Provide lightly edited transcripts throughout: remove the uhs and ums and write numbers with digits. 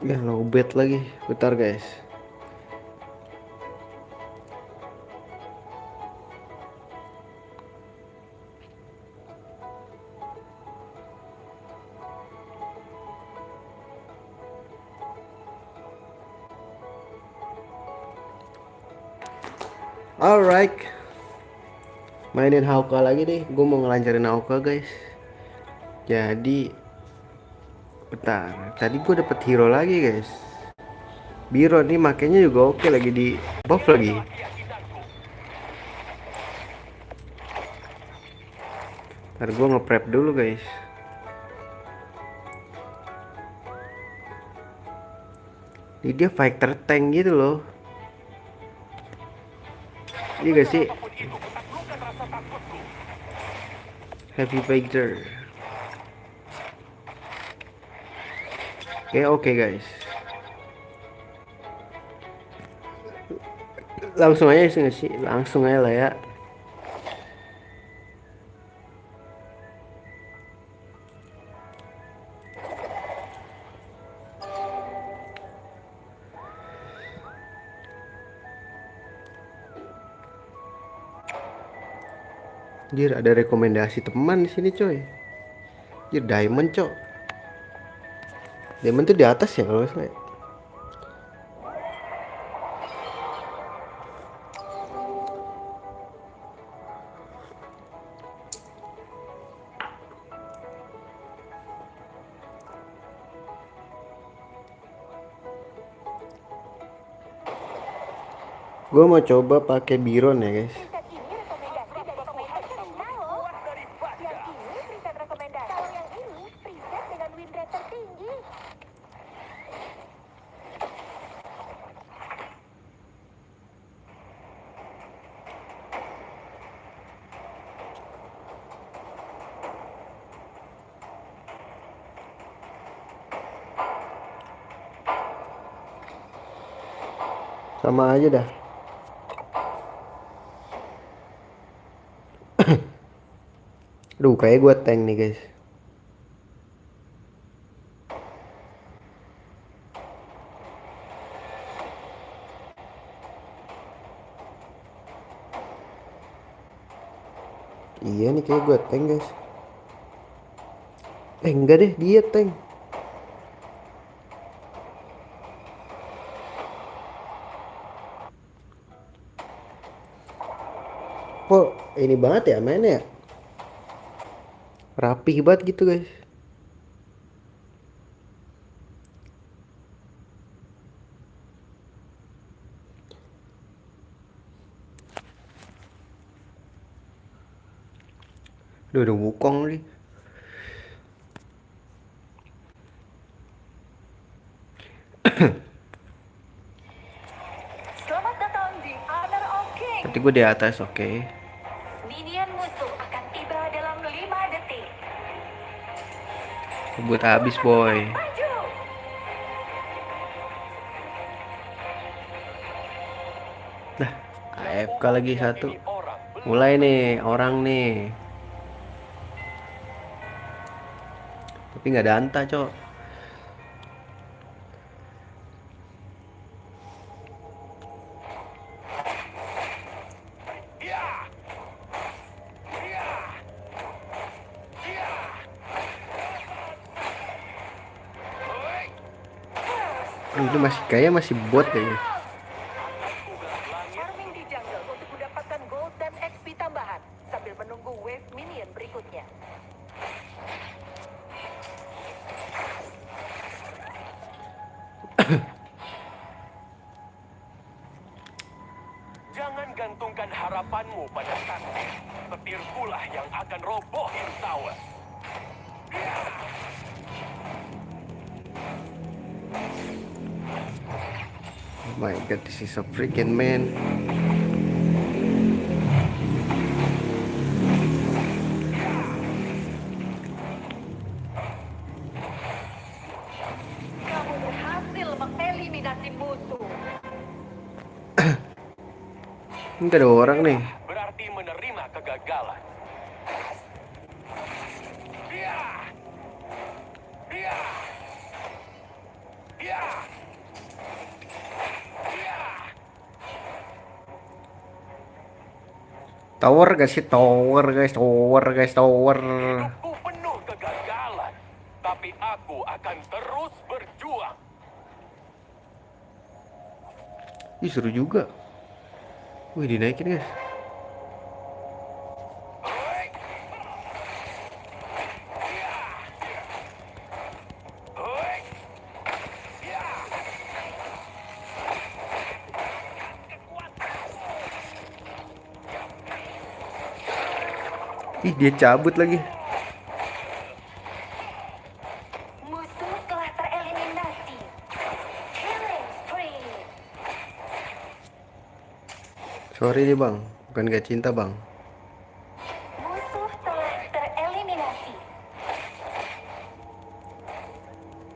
Ya lowbat lagi. Bentar guys. Alright, mainin Hauka lagi deh. Gue mau ngelancarin Hauka guys. Jadi, bentar. Tadi gue dapet hero lagi guys. Biro nih makanya juga oke, lagi di buff lagi. Ntar gue nge-prep dulu guys. Ini dia fighter tank gitu loh. Iya gak sih? Heavy fighter. Oke guys. Langsung aja sih gak sih? Langsung aja lah ya. Anjir, ada rekomendasi teman di sini coy. Anjir, diamond cok. Diamond tuh di atas ya kalau saya. Gue mau coba pakai Biron ya guys. Sama aja dah. Aduh, kayak gue tank nih guys. Iya nih kayak gue tank guys. Enggak deh, dia tank. Kok ini banget ya mainnya ya? Rapih banget gitu guys. Duh, ada Wukong nih. Selamat datang di Honor of King. Nanti gue di atas, oke. Minion musuh akan tiba dalam 5 detik. Buat habis boy. Maju. Nah, AFK lagi satu. Mulai nih, orang nih. Tapi nggak ada anta, cok. Ini masih kayak masih bot ya. Farming di jungle untuk mendapatkan gold dan XP tambahan sambil menunggu wave minion berikutnya. Jangan gantungkan harapanmu pada taktik. Petir pula yang akan robohin tower. Oh my god, this is a freaking man. Kamu berhasil mengeliminasi musuh. Ini gak ada orang nih. Berarti menerima kegagalan. Ya. Ya. Tower guys, tower guys, tower guys, tower. Hidupku penuh kegagalan, tapi aku akan terus berjuang. Ih, seru juga. Wih, dinaikin guys. Hoi. Ya. Hoi. Ya. Ih, dia cabut lagi. Musuh telah tereliminasi. Killing spree. Sorry nih bang, bukan gak cinta bang. Musuh telah tereliminasi.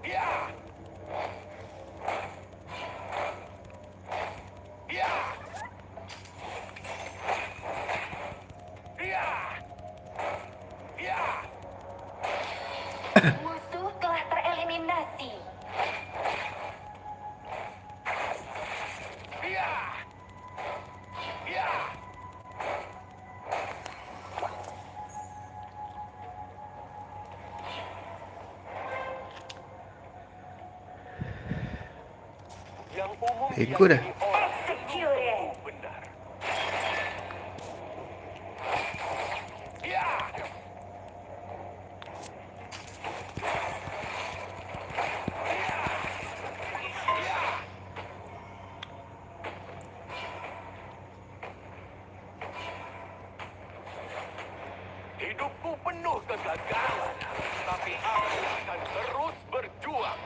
Ya. Ya. Ya. Ya. Musuh telah tereliminasi. Ya. Ya. Yang umum Ego dah. diyakini orang Executed. benar. Ya. Hidupku penuh kegagalan, tapi aku akan terus berjuang.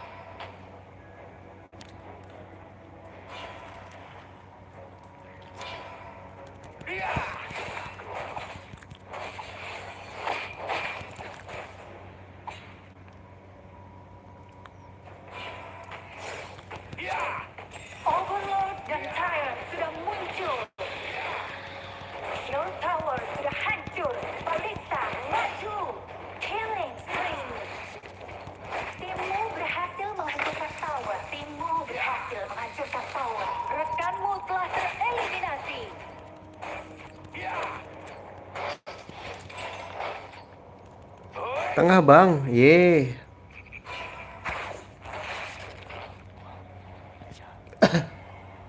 Ya. Ya. Overlord dan Tyrant sudah muncul. Your tower sudah hancur. Ballista maju. Killing spree. Timmu berhasil menghancurkan tower. Timmu berhasil menghancurkan tower. Rekanmu telah tereliminasi. Ya. Tengah bang, ye.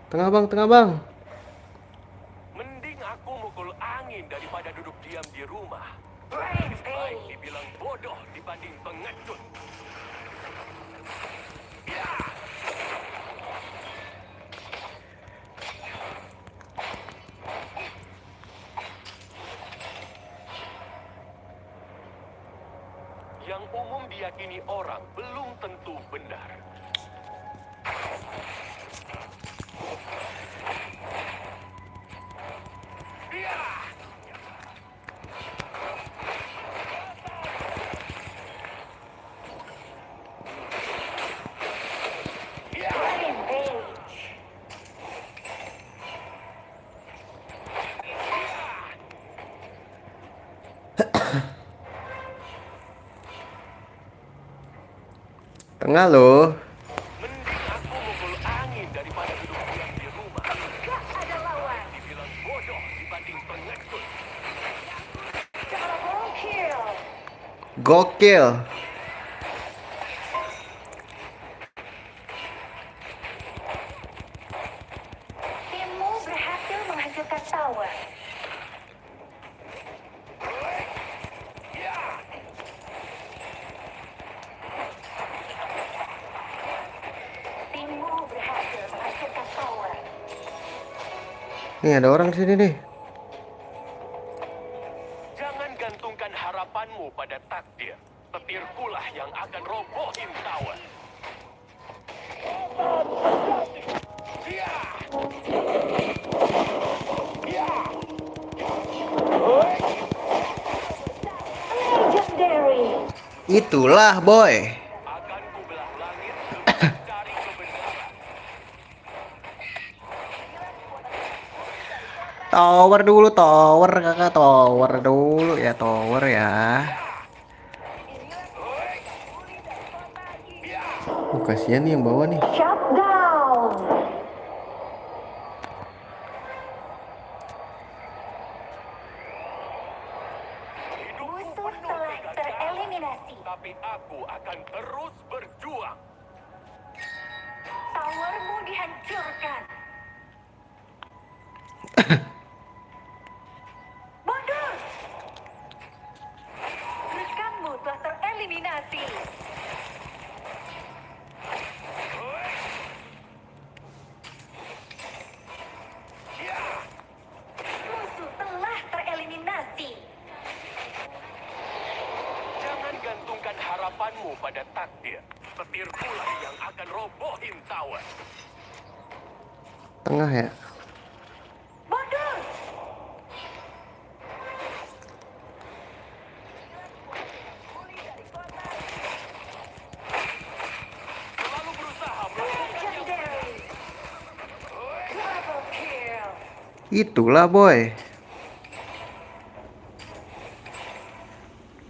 Tengah bang, tengah bang. Mending aku mukul angin daripada duduk diam di rumah. Baik Rampage. dibilang bodoh dibanding pengecut. Ya. Yang umum diyakini orang belum tentu benar. Ya. Ya. Rampage. Tengah loh. Mending aku mukul angin daripada duduk diam di rumah. Gak ada lawan. Dibilang bodoh dibanding pengecut. Double kill. Gokil. Timmu berhasil menghancurkan tower. Ya. Timmu berhasil menghancurkan tower. Nih ada orang di sini nih. Jangan gantungkan harapanmu pada takdir. Petirkulah yang akan robohin tower. Ya. Ya. Legendary. Itulah boy. Akan kubelah langit demi mencari kebenaran. Tower dulu, tower kakak, tower dulu ya, tower ya. Bukan kasihan nih yang bawah nih. Shutdown. Hidupku Musuh penuh telah kegagalan, tereliminasi. tapi aku akan terus berjuang. Towermu dihancurkan. Mundur. Rekanmu telah tereliminasi. Musuh telah tereliminasi. Jangan gantungkan harapanmu pada takdir. Petirkulah yang akan robohin tower. Tengah ya. Mundur. Selalu berusaha melakukan yang Legendary. Double kill. Itulah boy.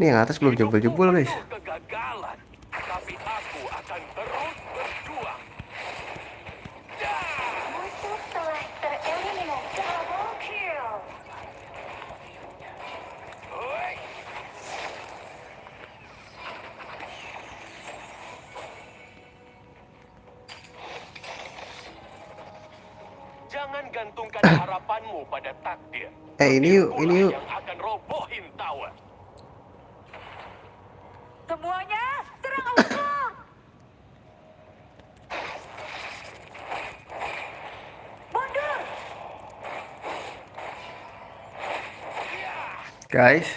Nih yang atas belum jebol-jebol guys. penuh kegagalan, tapi aku akan terus berjuang. Musuh telah tereliminasi. Double kill. Jangan gantungkan harapanmu pada takdir. Ini yuk, Petirkulah ini yuk. yang akan robohin tower. Semuanya serang awal. Mundur. Guys.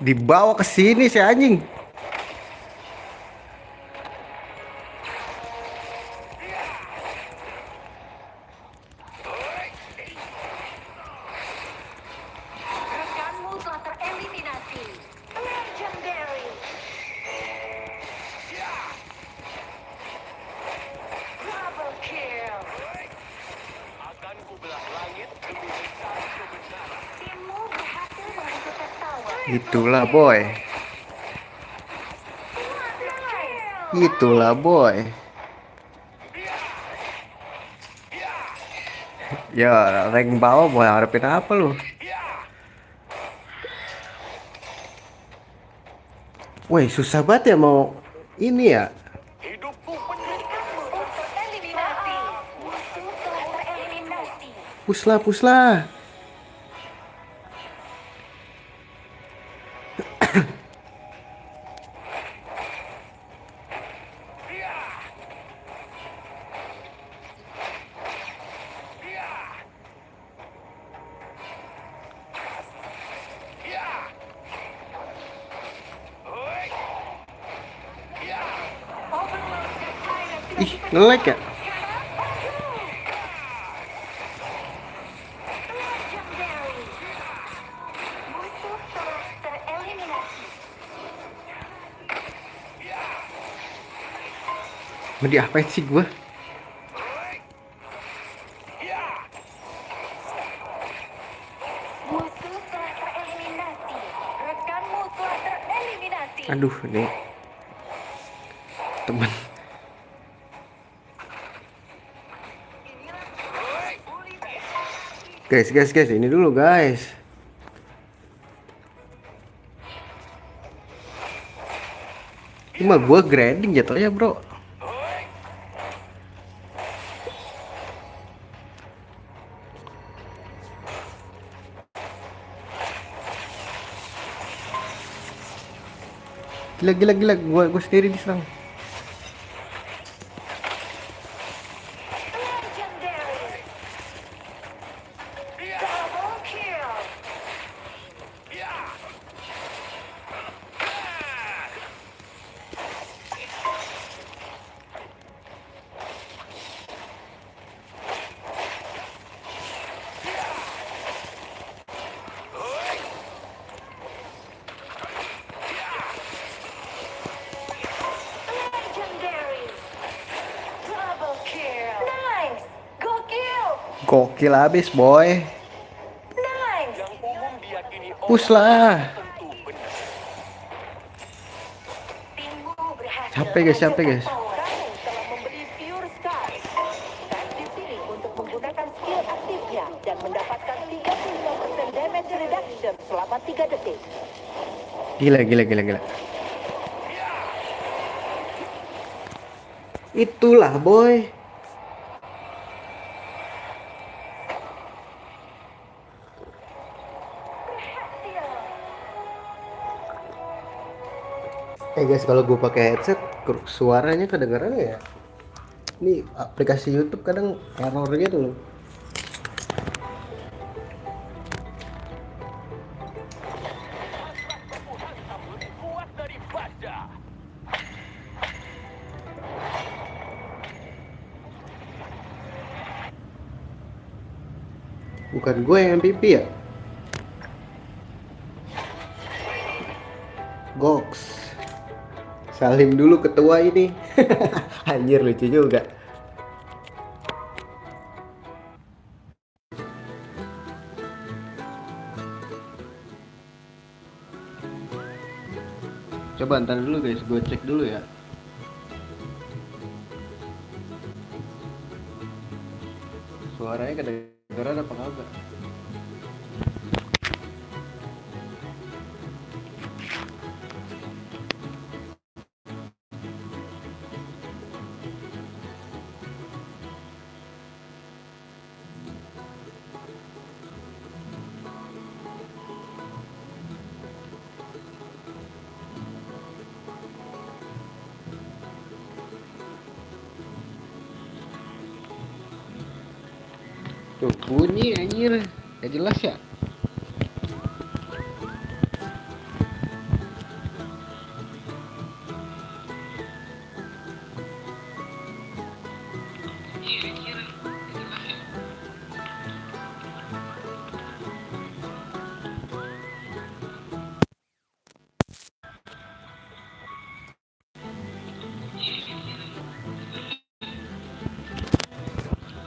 Dibawa ke sini si anjing. Rekanmu telah tereliminasi. Legendary. Double kill. Akan kubelah langit demi mencari kebenaran. Timmu berhasil menghentikan tower. Itulah boy. Nice. Itulah boy. Ya, rank bawah mau harapin apa lu? Woi, susah banget ya mau ini ya. Hidupku penuh Rekanmu telah tereliminasi. Musuh telah tereliminasi. Puslah, puslah. Overlord dan Tyrant sudah Ih, nge-lag ya? Legendary. Musuh telah tereliminasi. Mau diapain sih gua? Musuh telah tereliminasi. Rekanmu telah tereliminasi. Aduh, ini temen. Guys, ini dulu guys. Cuma gua grinding jatuhnya bro. Gila, gua sendiri diserang. Legendary. Double kill. Legendary. Double kill. Nice. Gokil. Gokil abis boy. Nice. yang umum diyakini orang Push lah. tentu benar. Capek guys, capek guys. Kamu telah membeli Pure Sky. Tap di sini untuk menggunakan skill aktifnya dan mendapatkan 35% damage reduction selama 3 detik. Gila, gila, gila, gila. Itulah boy. Guys, kalau gue pakai headset suaranya kedengeran ya? Ini aplikasi YouTube kadang error gitu loh. Menghantam lebih kuat dari baja. Bukan gue yang MVP ya? Goks. Salim dulu ketua ini. Anjir, lucu juga. Coba ntar dulu guys, gue cek dulu ya. Suaranya kedengeran apa kagak? Tuh bunyi anjir, gak jelas ya.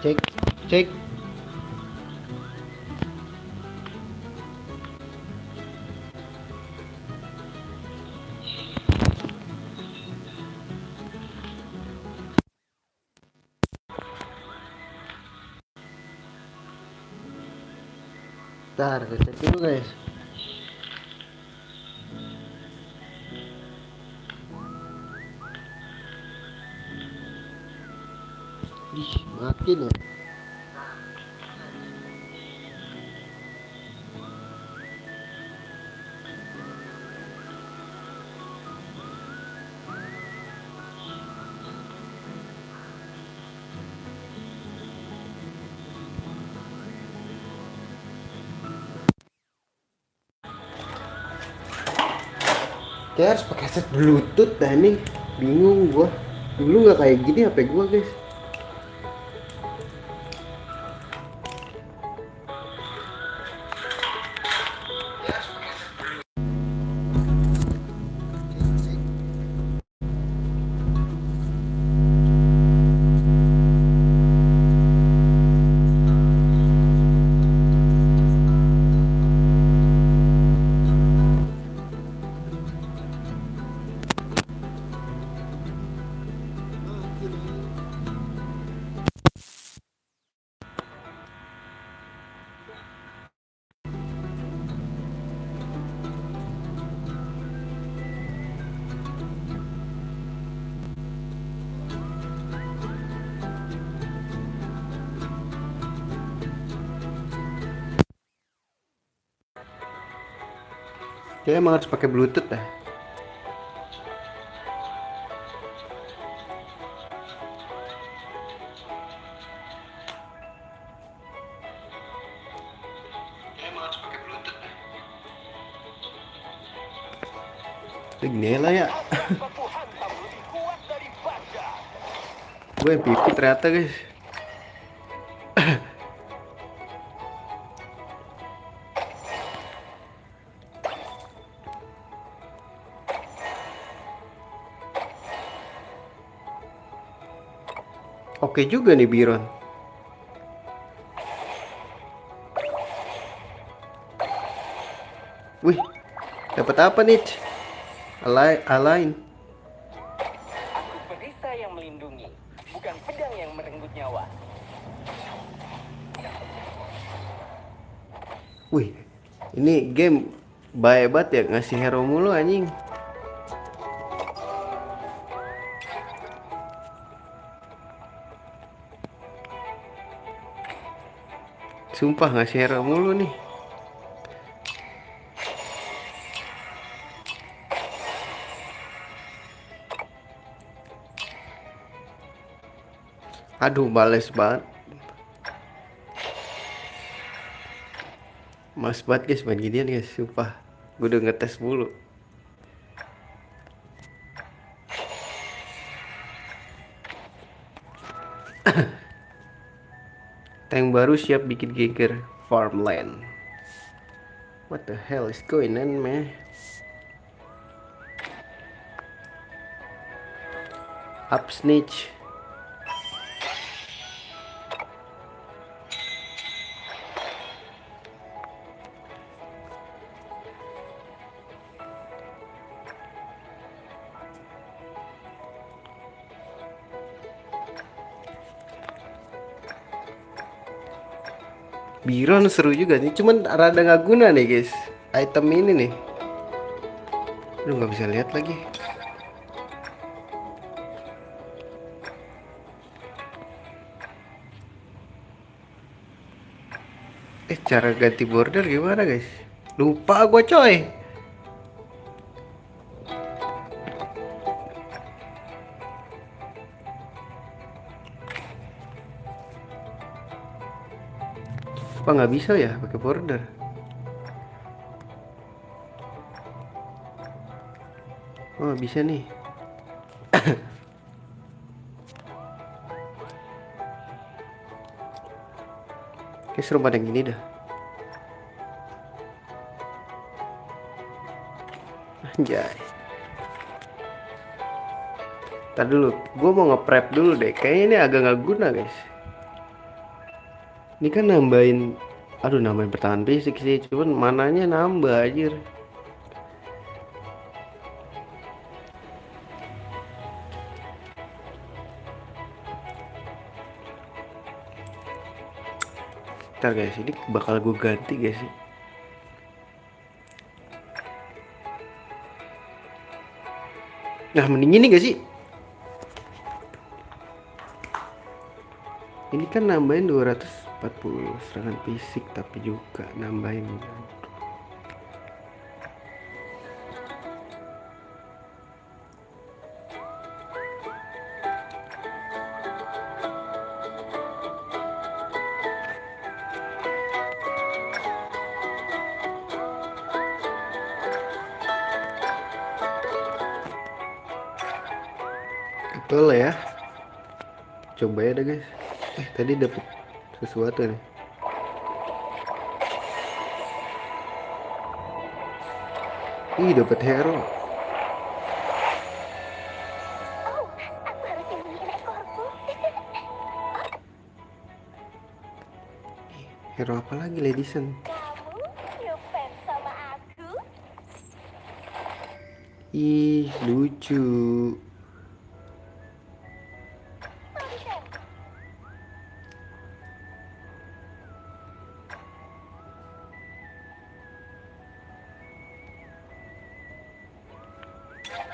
Cek, cek. Ntar, gue cek dulu guys. Ih, makin ya. Kayak harus pakai headset bluetooth dah nih. Bingung gua. Dulu nggak kayak gini HP gua guys. Kayaknya emang harus pakai bluetooth dah. Gini lah ya. Baku hantam lebih kuat dari baja. Gue MVP ternyata guys. Oke juga nih Biron. Wih, dapat apa nih? Align. Wih, ini game baik banget ya, ngasih hero mulu anjing. Sumpah ngasih hero mulu nih. Aduh, males banget. Males banget guys main ginian guys, sumpah. Gue udah ngetes mulu. Tank baru siap bikin geger farmland. What the hell is going on, man? Up snitch. Biron seru juga nih, cuman rada nggak guna nih guys. Item ini nih. Lu nggak bisa lihat lagi. Cara ganti border gimana guys? Lupa gua coy. Apa nggak bisa ya pakai border? Oh nggak bisa nih. Kayak seru pada yang ini dah. Anjay. Ntar dulu, gue mau nge-prep dulu deh. Kayaknya ini agak nggak guna guys. Ini kan nambahin, aduh nambahin pertahanan fisik sih, cuman mananya nambah anjir. Ntar guys, ini bakal gue ganti guys sih. Nah mending ini gak sih? Ini kan nambahin 240 serangan fisik, tapi juga nambahin betul ya. Coba ya deh guys. Tadi dapet sesuatu nih. Ih, dapet hero. Oh, aku harus sembunyikan ekorku. Hero apa lagi Ladison? Kamu ngefans sama aku? Ih, lucu.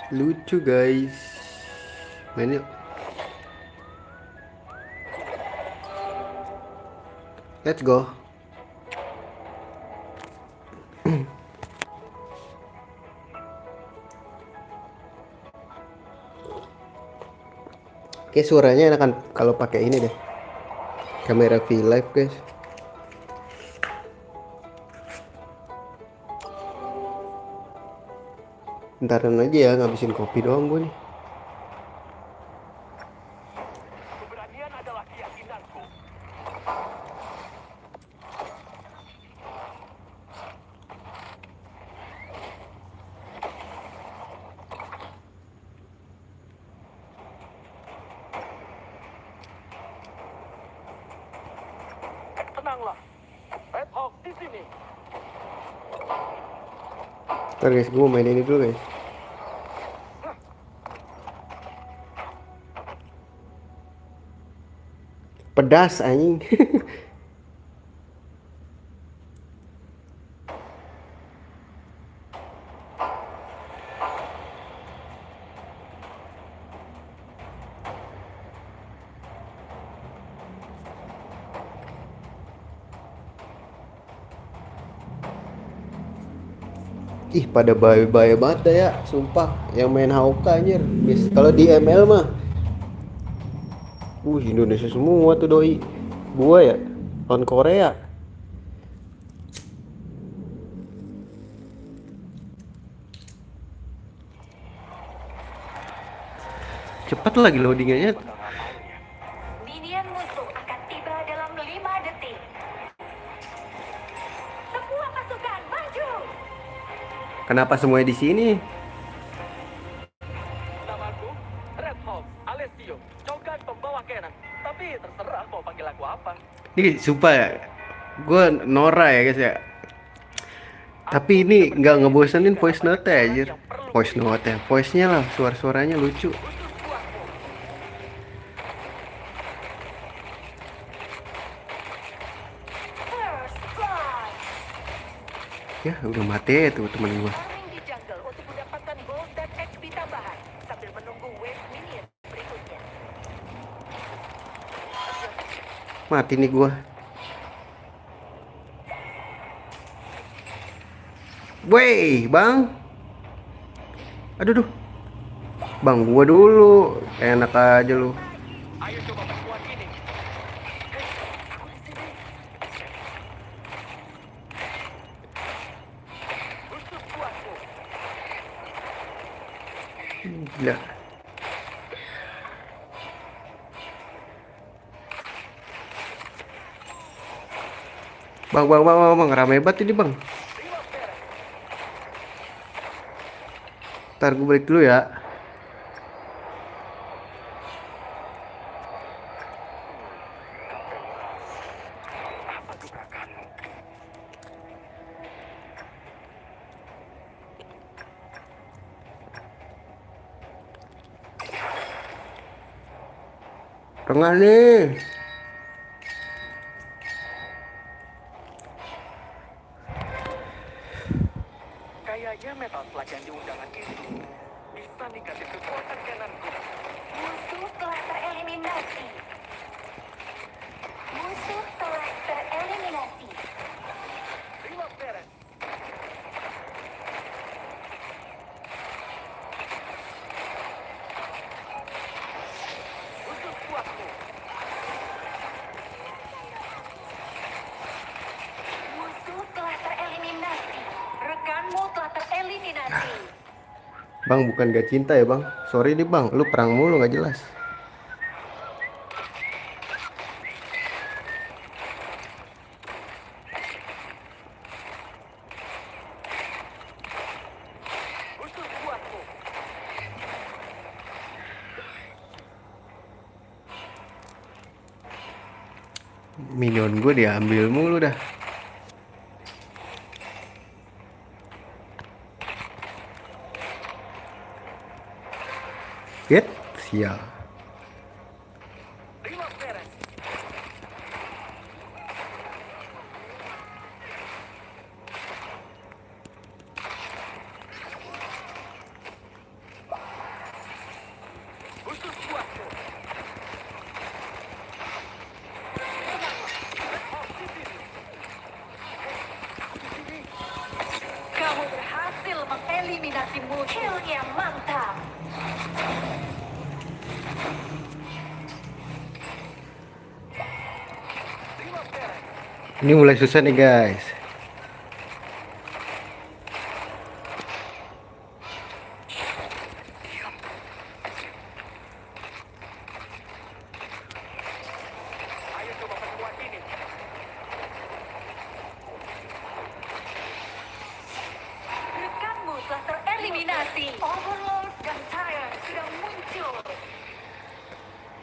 Lucu guys. Main yuk. Let's go. Oke, suaranya enakan kalau pakai ini deh. Kamera V-Live guys. Ntaran aja ya, ngabisin kopi doang gue nih. Keberanian adalah keyakinanku. Tenanglah. Red Hawk di sini. Ntar guys, gue mau main ini dulu guys. Pedas anjing. Ih, pada bye-bye banget dah ya, sumpah. Yang main Hauka anjir. Kalau di ML mah, Indonesia semua tuh doi. Gua ya, lawan Korea. Cepat lagi loadingannya. Minion musuh akan tiba dalam 5 detik. Semua pasukan maju. Kenapa semuanya di sini? Namaku Red Hawk Alessio, Cogan pembawa cannon. Tapi terserah mau panggil aku apa. Ini sumpah ya, gue Nora ya guys ya. Tapi ini nggak ngebosenin voice note ya anjir. Voice note ya, voice-nya lah, suara-suaranya lucu. First blood. Ya udah mati ya tuh temen gue. Farming di jungle untuk mendapatkan gold dan XP tambahan sambil menunggu wave minion berikutnya. Mati nih gue. Wey, bang. Aduh, duh. Bang, gua dulu. Enak aja lu. Ayo coba perempuan ini. Khusus buatmu. Gila. Bang, rame banget ini bang. Ntar gue balik dulu ya. Tengah nih. Kayaknya metal slug yang di undangan itu bisa ningkatin kekuatan cannonku. Musuh telah tereliminasi. Musuh telah tereliminasi. Reload beres. Khusus buatmu. Musuh telah tereliminasi. Rekanmu telah tereliminasi. Bang, bukan gak cinta ya bang. Sorry nih bang, lu perang mulu gak jelas. Khusus buatmu. Minion gue diambil mulu dah. Get, sial. Reload beres. Khusus buatmu. Kamu berhasil mengeliminasi musuh. Kill-nya mantap. Reload beres. Ini mulai susah nih guys. Ayo coba perempuan ini. Rekanmu telah tereliminasi. Overlord dan Tyrant sudah muncul.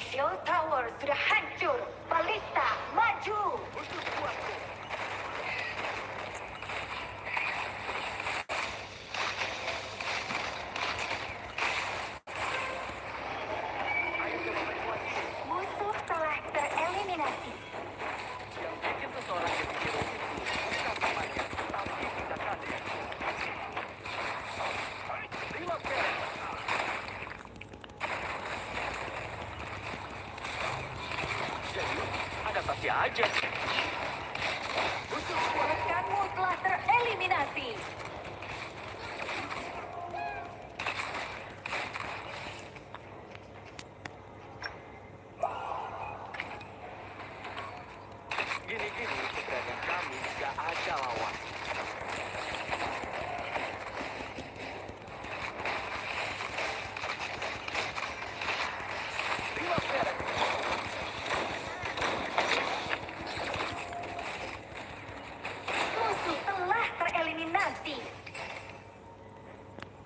Shield Tower sudah hancur. Balista maju. Khusus buatmu. Ayo coba perempuan ini. Musuh telah tereliminasi. Yang bikin seseorang jadi hero itu bukan namanya, tapi tindakannya. Reload beres. Jadi, adaptasi aja. Khusus buat Rekanmu telah tereliminasi.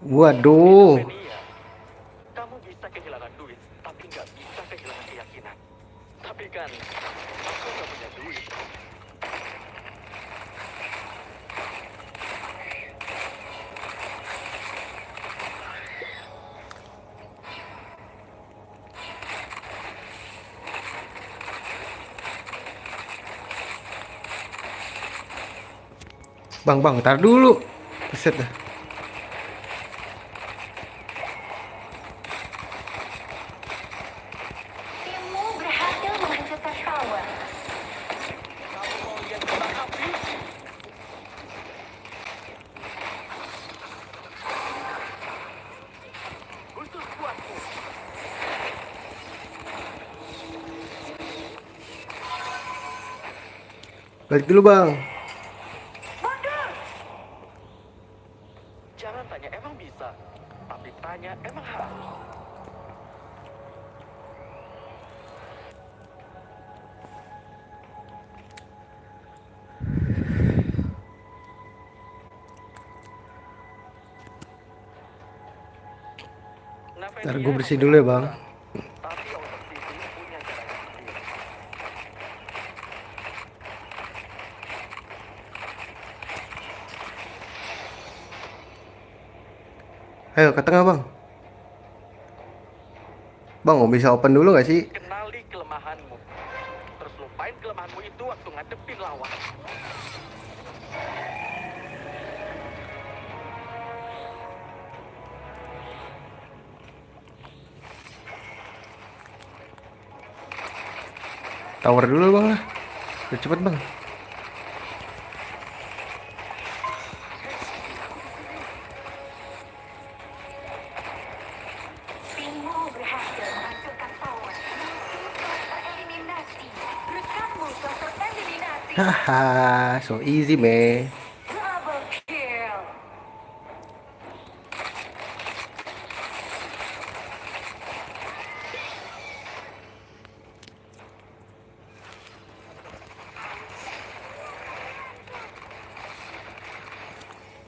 Waduh. Skizofrenia. Kamu bisa kehilangan duit, tapi nggak bisa kehilangan keyakinan. Tapi kan, aku nggak punya duit. Bang, ntar dulu. Buset dah. Timmu berhasil menghancurkan tower. Kamu mau lihat kembang api? Khusus buatmu. Balik dulu bang. Jangan tanya emang bisa, tapi tanya emang harus. Ntar gue bersih dulu ya bang. Tapi Outer City punya caranya sendiri. Ayo ke tengah bang. Bang mau bisa open dulu gak sih? Kenali kelemahanmu. Terus lupain kelemahanmu itu waktu ngadepin lawan. Tower dulu bang lah. Udah cepet bang. Timmu berhasil menghancurkan tower. Musuh telah tereliminasi. Rekanmu telah tereliminasi. Haha, so easy man. Double kill.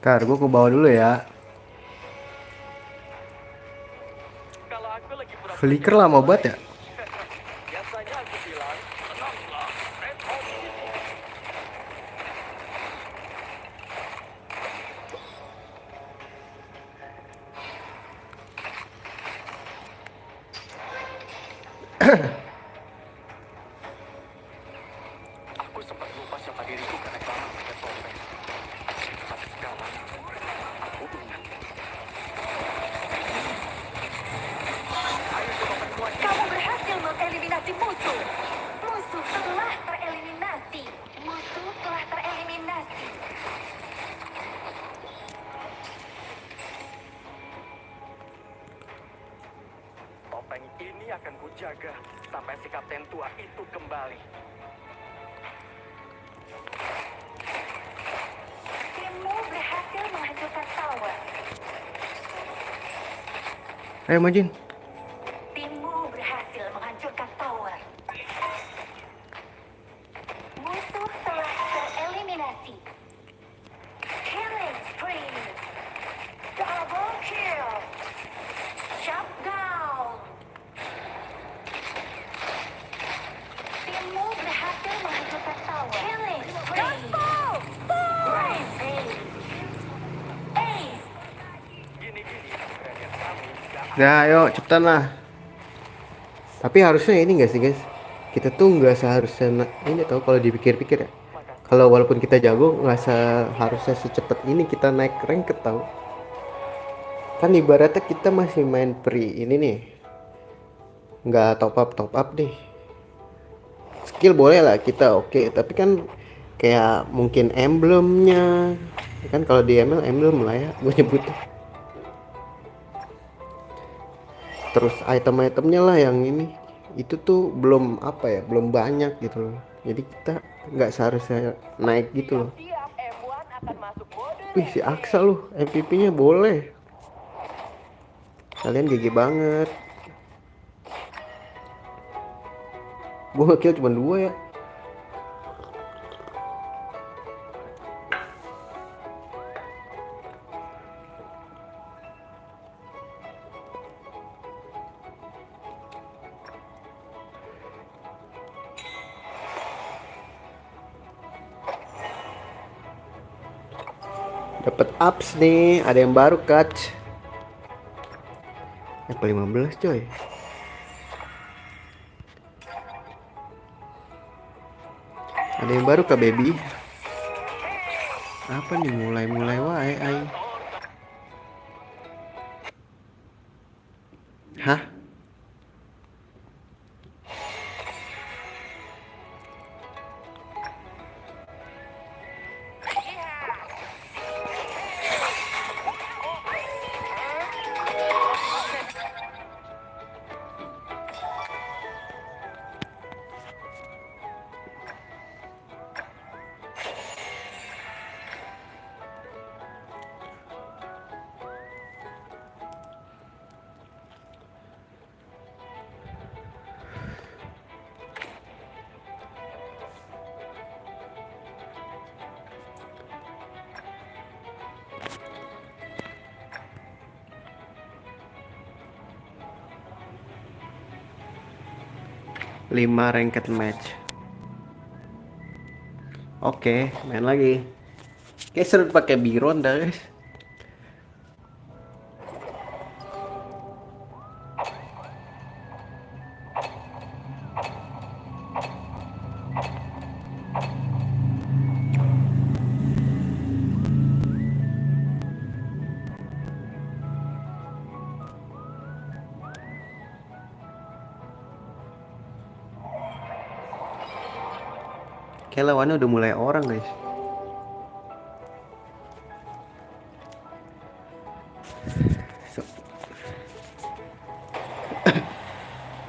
Ntar gue ke bawah dulu ya. Kalau aku lagi pura-pura Flicker jadi lama orang banget ya. lain, biasanya aku bilang, tenanglah, Red Hawk City. Aku sempat lupa siapa diriku karena kamu pakai topeng. Tapi sekarang, aku ingat. Ayo coba perkuat. Kamu berhasil mengeliminasi musuh. Musuh telah tereliminasi. Musuh telah tereliminasi. Topeng ini akan kujaga sampai si kapten tua itu kembali. Timmu berhasil menghancurkan tower. Ayo Majin. Timmu berhasil menghancurkan tower. Musuh telah tereliminasi. Killing spree. Double kill. Shut down. Timmu berhasil menghancurkan tower. Killing spree. Rampage. Ace. Gini-gini, keberanian kamu gak Nah, ayo cepetan lah. Tapi harusnya ini gak sih guys? Kita tuh nggak seharusnya ini tahu kalau dipikir-pikir ya. Kalau walaupun kita jago nggak seharusnya secepat ini kita naik rank tahu. Kan ibaratnya kita masih main free ini nih. Nggak top up nih. Skill boleh lah kita oke, tapi kan kayak mungkin emblemnya kan kalau di ML emblem lah ya gue nyebutnya. Terus item-itemnya lah yang ini itu tuh belum apa ya, belum banyak gitu loh. Jadi kita nggak seharusnya naik gitu loh. Siap, M1 akan masuk mode Wih si Aksa loh MVP-nya boleh. Kalian GG banget. Gue nge-kill cuma 2 ya. Dapat ups nih, ada yang baru catch. Apa 15 coy? Ada yang baru kah baby? Apa nih mulai wae ai. Hah? Lima ranked match. Oke, main lagi. Kayak seru pakai Biron dah guys. Kayak lawannya udah mulai orang guys. So.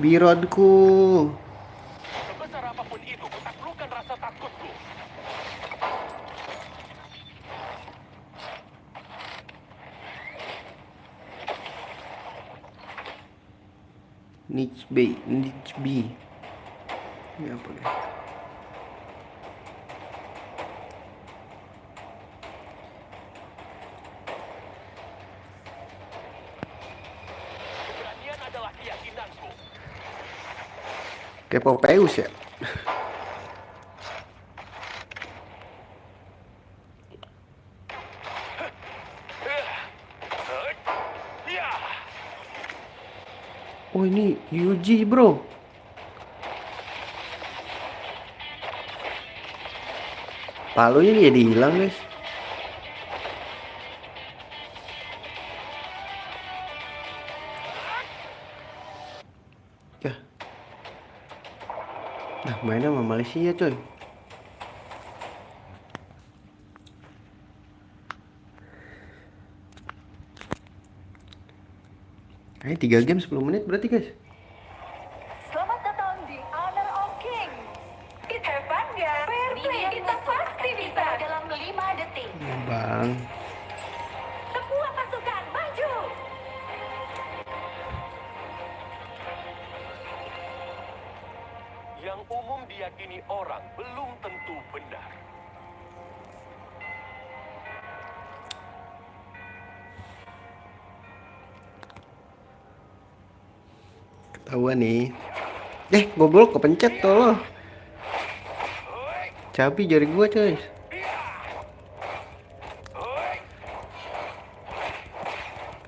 Bironku. Sebesar apapun itu, kutaklukkan rasa takutku. Niche B. Ini apa guys? Keberanian adalah keyakinanku. Kayak Popeus ya. Ya, Oh ini Yuji bro. Palunya jadi hilang guys. Ya. Nah mainnya sama Malaysia coy. Ini 3 game 10 menit berarti guys. Selamat datang di Honor of Kings. Kita hebat ya? Fair play, kita pasti bisa. Dalam 5 detik. Ya, bang. Semua pasukan maju. yang umum diyakini orang belum tentu benar. Ketahuan nih. Goblok kepencet tuh lo. Cabi jari gua coy.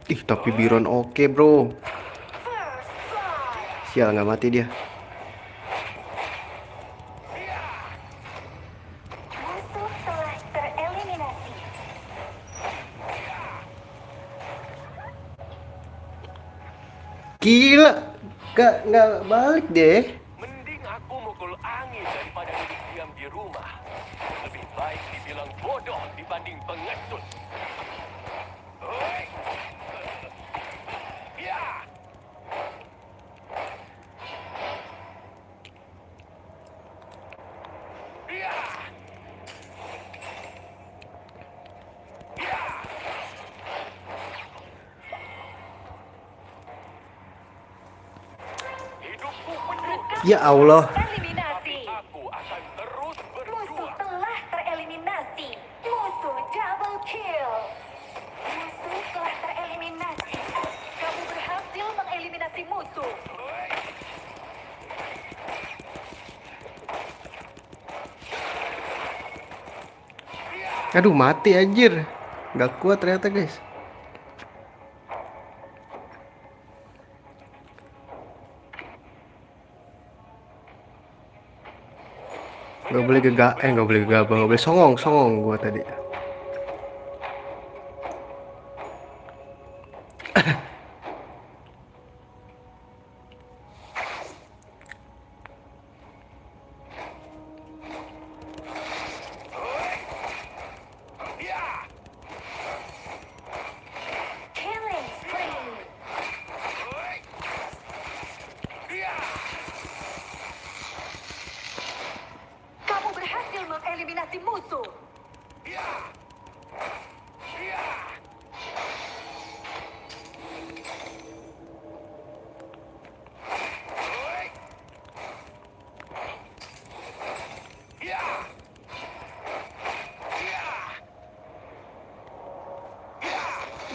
Ih tapi Biron oke bro. Sial nggak mati dia. Musuh telah tereliminasi. Gila, nggak balik deh. Mending aku mukul angin daripada duduk diam di rumah. Lebih baik dibilang bodoh dibanding pengecut. Ya. Ya. Ya. Hidupku penuh. Ya Allah. Eliminasi. Aku akan terus Musuh berjuang. telah tereliminasi. Musuh double kill. Musuh telah tereliminasi. Kamu berhasil mengeliminasi musuh. Aduh mati anjir. Gak kuat ternyata guys. Gak boleh gegabah, gak boleh songong gua tadi. Killing spree. Kamu berhasil mengeliminasi musuh.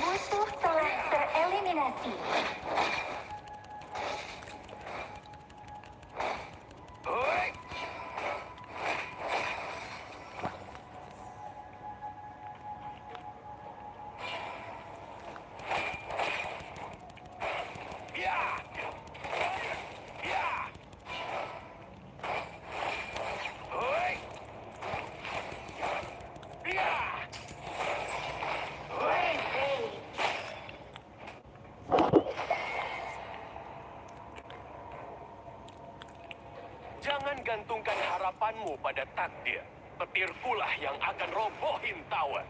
Musuh telah tereliminasi. Jangan gantungkan harapanmu pada takdir. Petirkulah yang akan robohin tower.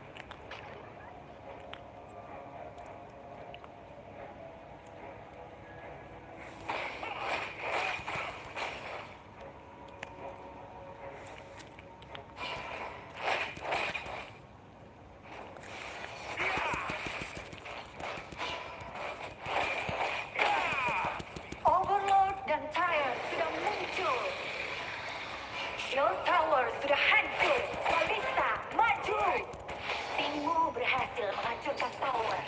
Overlord dan Tyre sudah muncul. Shield Tower sudah hancur. Ballista, maju! Timmu berhasil menghancurkan tower.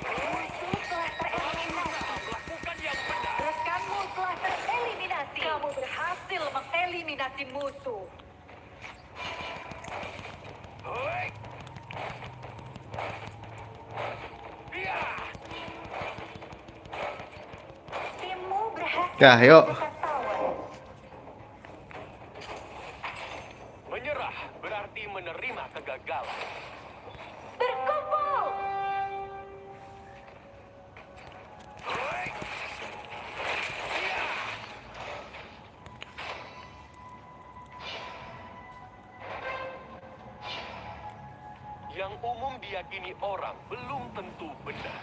Musuh telah tereliminasi. Lakukan yang benar. Rekanmu telah tereliminasi. Kamu berhasil mengeliminasi musuh. Timmu berhasil Ya, yuk. menghancurkan tower. Menyerah berarti menerima kegagalan. Berkumpul! Yang umum diyakini orang belum tentu benar.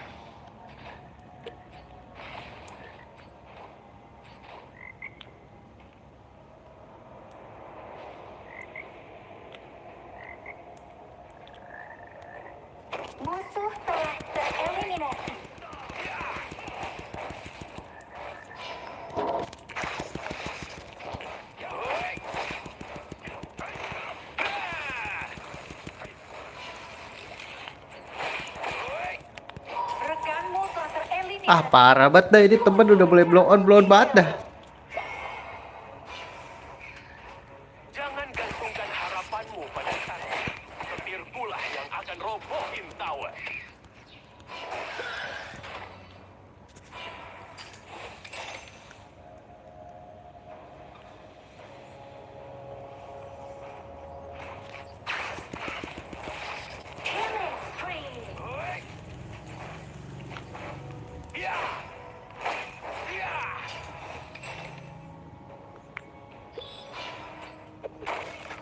Musuh telah tereliminasi. Rekanmu telah tereliminasi. Ah parah banget dah ini temen udah mulai blow on banget dah. Jangan gantungkan harapanmu pada takdir. Petirkulah yang akan robohin tower. Killing spree.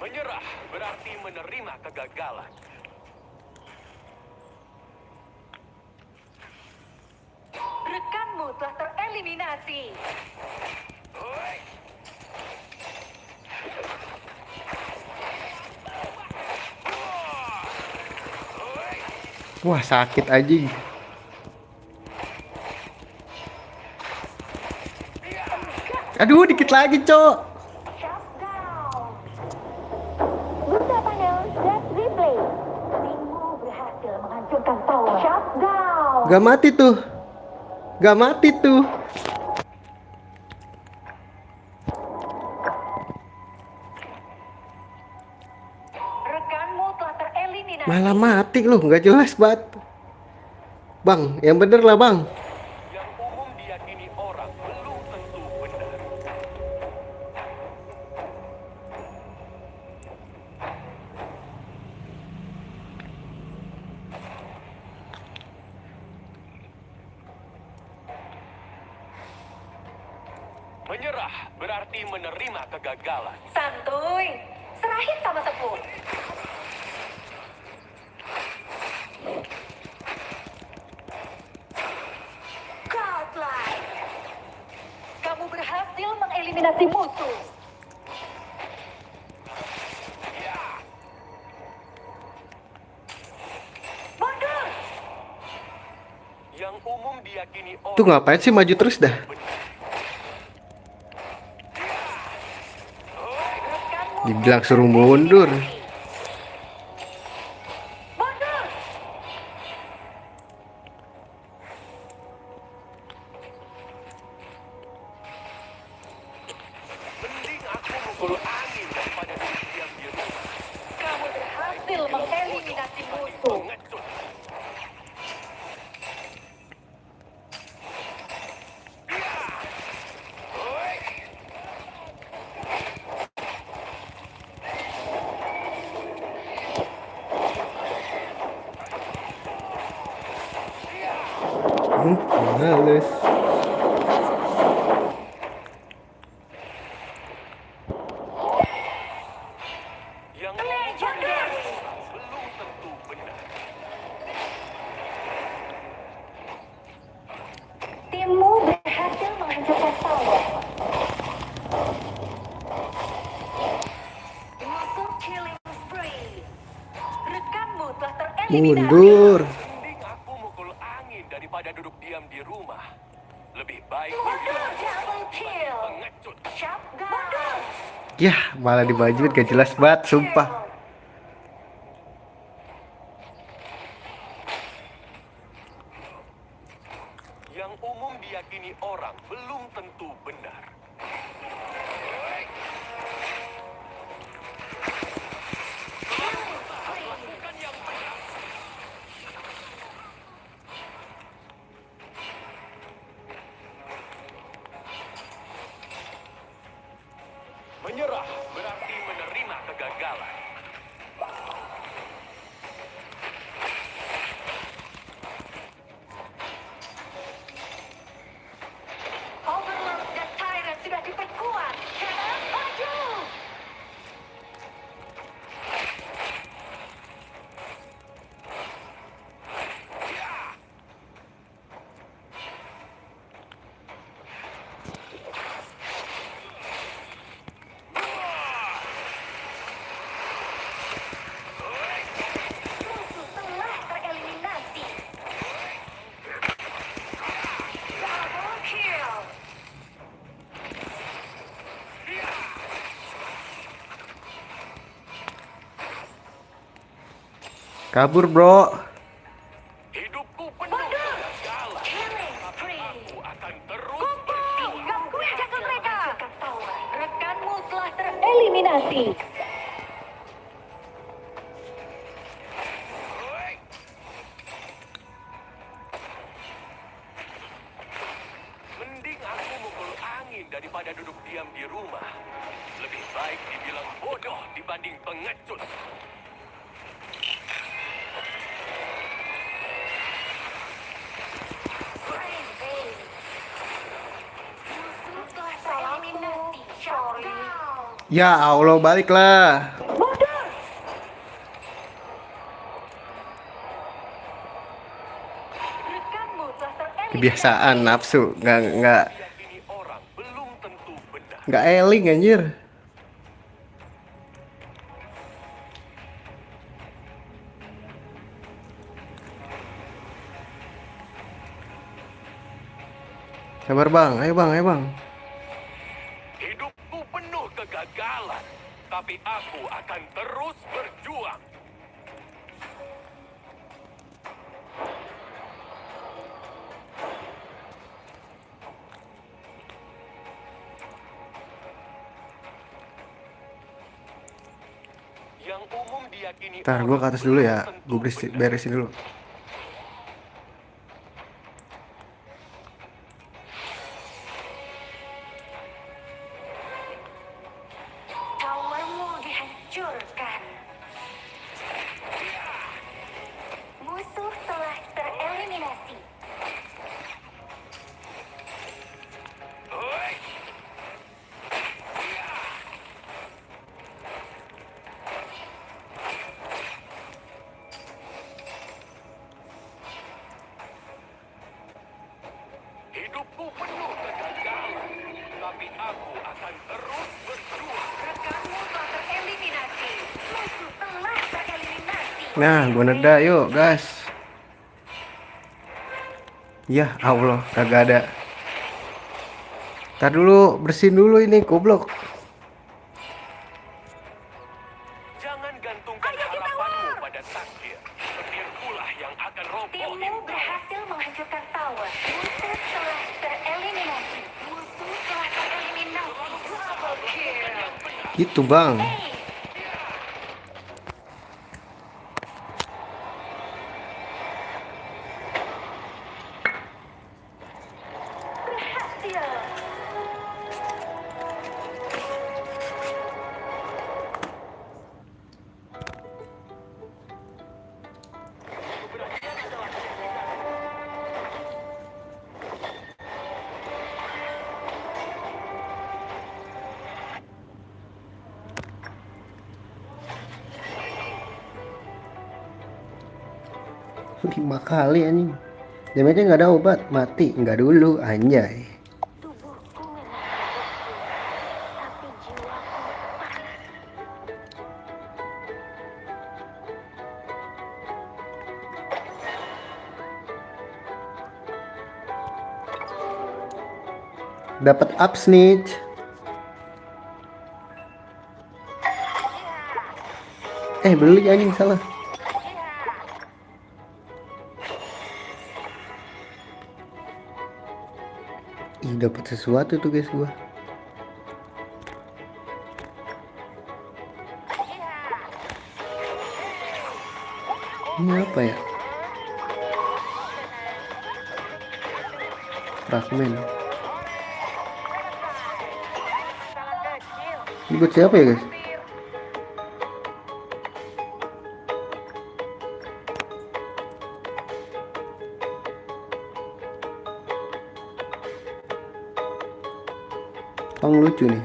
Menyerah berarti menerima kegagalan. Rekanmu telah tereliminasi. Wah sakit anjing. Aduh dikit lagi cok. Shutdown. Bursa panel Death Replay. Timmu berhasil berhasil menghancurkan tower. Shutdown. Gak mati tuh. Gak mati tuh. Rekanmu telah tereliminasi. Malah mati lu, nggak jelas banget. Bang, yang bener lah bang. Yang umum diyakini orang belum tentu benar. Menyerah berarti menerima kegagalan. Santuy, serahin sama sepuh. Godlike. Kamu berhasil mengeliminasi musuh. Mundur. Yang umum diyakini orang Tuh ngapain sih maju terus dah? Rekanmu Dibilang suruh mundur. mundur. mending aku mukul angin daripada duduk diam di rumah. Kamu berhasil mengeliminasi musuh. Pengecut. Males. Yang legendary belum tentu benar. Timmu berhasil menghancurkan tower. Musuh killing spree. Rekanmu telah tereliminasi. Mundur. Mending aku mukul angin daripada duduk diam di rumah. Lebih baik Mundur, double kill. pengecut. Shotgun. Mundur. Yah, malah dibajuin gak jelas banget, sumpah. Yang umum diyakini orang belum tentu benar. Lakukan yang benar. Menyerah berarti menerima kegagalan. Overlord dan Tyrant sudah diperkuat. Cannon maju. Musuh telah tereliminasi. Double kill. Kabur bro. Hidupku penuh kegagalan. Killing spree. Aku akan terus Kumpul, gangguin jaga mereka. Rekanmu telah tereliminasi. Mending aku mukul angin daripada duduk diam di rumah. Lebih baik dibilang bodoh dibanding pengecut. Musuh telah tereliminasi. Shotgun. Ya Allah, baliklah. Mundur. Rekanmu telah tereliminasi. Kebiasaan nafsu, nggak Diyakini orang belum tentu benar. nggak eling anjir. Sabar bang, ayo bang, ayo bang. Hidupku penuh kegagalan, tapi aku akan terus berjuang. Yang umum diyakini Ntar gue ke atas dulu ya. Gue beresin dulu. Towermu dihancurkan. Musuh telah tereliminasi. Hidupku penuh kegagalan, tapi aku akan terus berjuang. Rekanmu telah tereliminasi. Musuh telah tereliminasi. Nah, gue neda yuk gas. Ya Allah, kagak ada. Ntar dulu, bersihin dulu ini, goblok. Jangan gantungkan harapanmu pada takdir. Takdir pula yang akan robohin Timmu berhasil menghancurkan tower. Musuh telah tereliminasi. Musuh telah tereliminasi. Double kill. Gitu bang. Hey, berhasil. Lima kali anjing. Damage-nya nggak ada obat, mati nggak dulu anjay. Tubuhku memang lebih, tapi jiwaku panas. Dapat up snitch. Beli anjing salah. Ih, dapat sesuatu tuh guys gua. Ini apa ya? Fragment. Ini buat siapa ya guys? Pang lucu nih.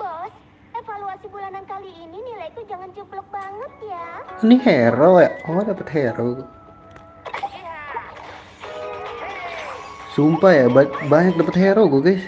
Bos, evaluasi bulanan kali ini nilaiku jangan jeblok banget ya. Ini hero ya? Oh, dapat hero. Sumpah ya, banyak dapat hero gue guys.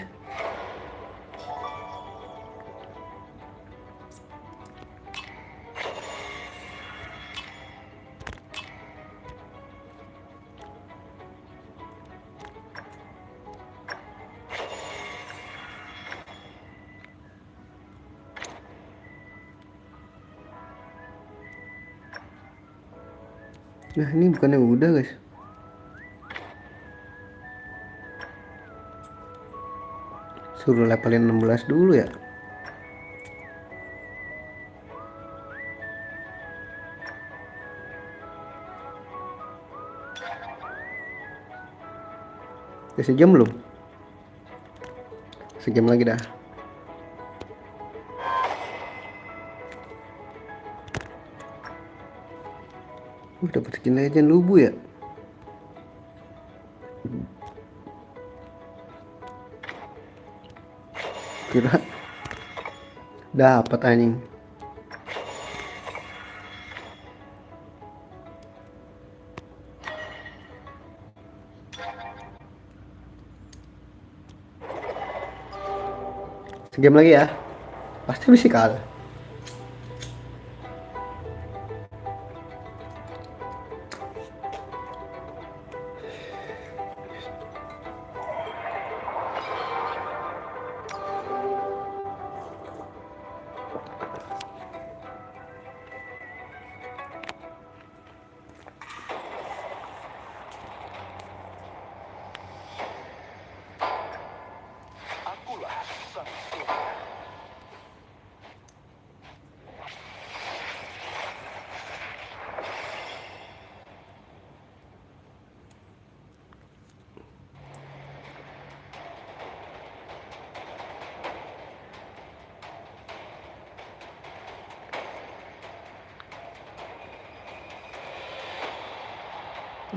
Nah, ini bukannya udah guys. Suruh levelin 16 dulu ya. Udah sejam belum? Sejam lagi dah. Dapat skin legend lubu ya. Kira dapat anjing. Sejam lagi ya. Pasti bisa kalah.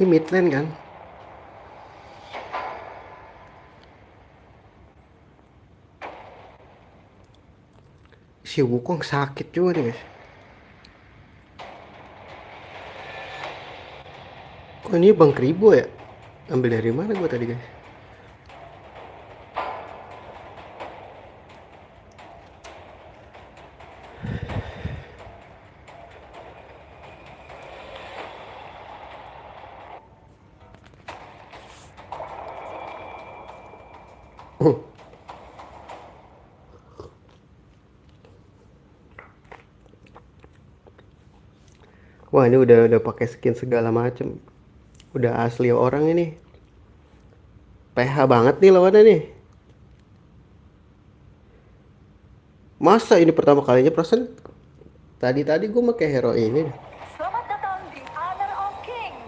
Ini mid lane kan? Si Wukong sakit juga nih guys. Kok ini Bang Kribo ya? Ambil dari mana gua tadi guys? Wah ini udah pakai skin segala macem. Udah asli orang ini. PH banget nih lawannya nih. Masa ini pertama kalinya perasaan tadi gue pakai hero ini. Selamat datang di Honor of Kings.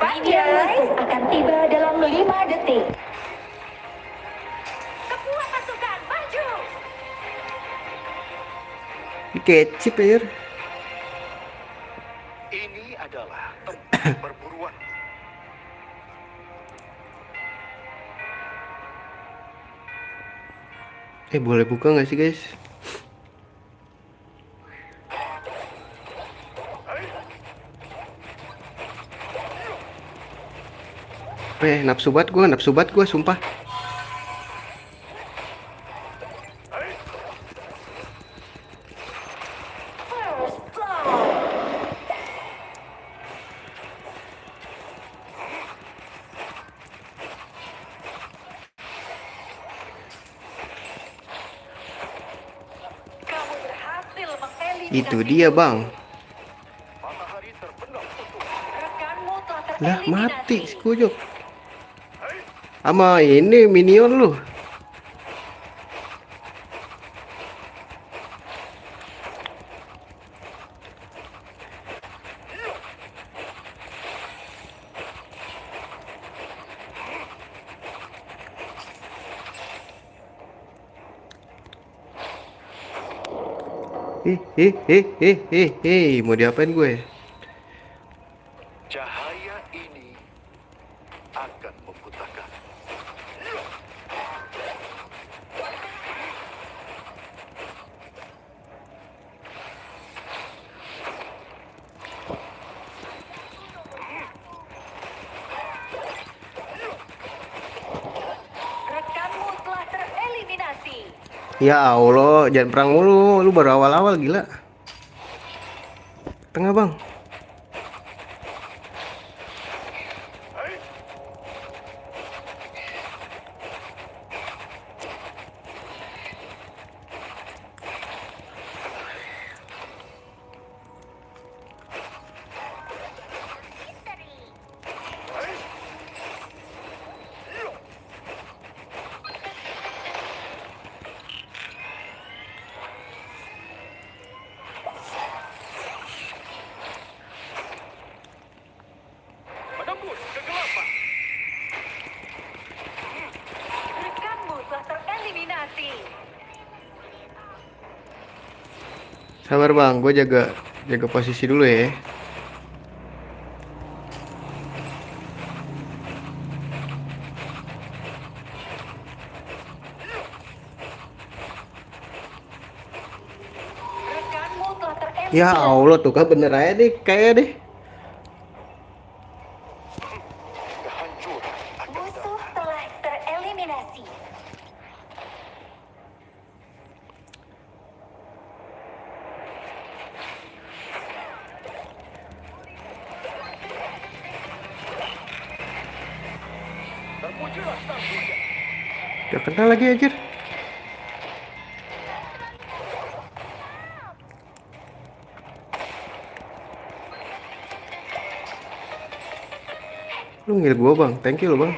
Radiant Nexus akan tiba dalam 5 detik. Semua pasukan maju. Ini kayak chip ya. Ini adalah tempat perburuan. Boleh buka nggak sih guys? Nafsu banget gue sumpah. First blood. Kamu berhasil mengeliminasi Itu dia bang. Matahari terbenam untuk rekanmu telah Lah tereliminasi. mati si Kujok. Sama ini minion lu. Mau diapain gue? cahaya ini akan membutakan. Rekanmu telah tereliminasi. Ya Allah, jangan perang mulu. Lu baru awal-awal gila. Tengah bang. Menembus kegelapan. Rekanmu telah tereliminasi. Sabar bang, gue jaga posisi dulu ya. Rekanmu telah tereliminasi. Ya Allah tuh kan bener aja deh kayak deh. Kehancuran akan Musuh telah tereliminasi. terpujilah sang surga. Gak kenal lagi anjir. Lu ngil gua bang, thank you lo bang.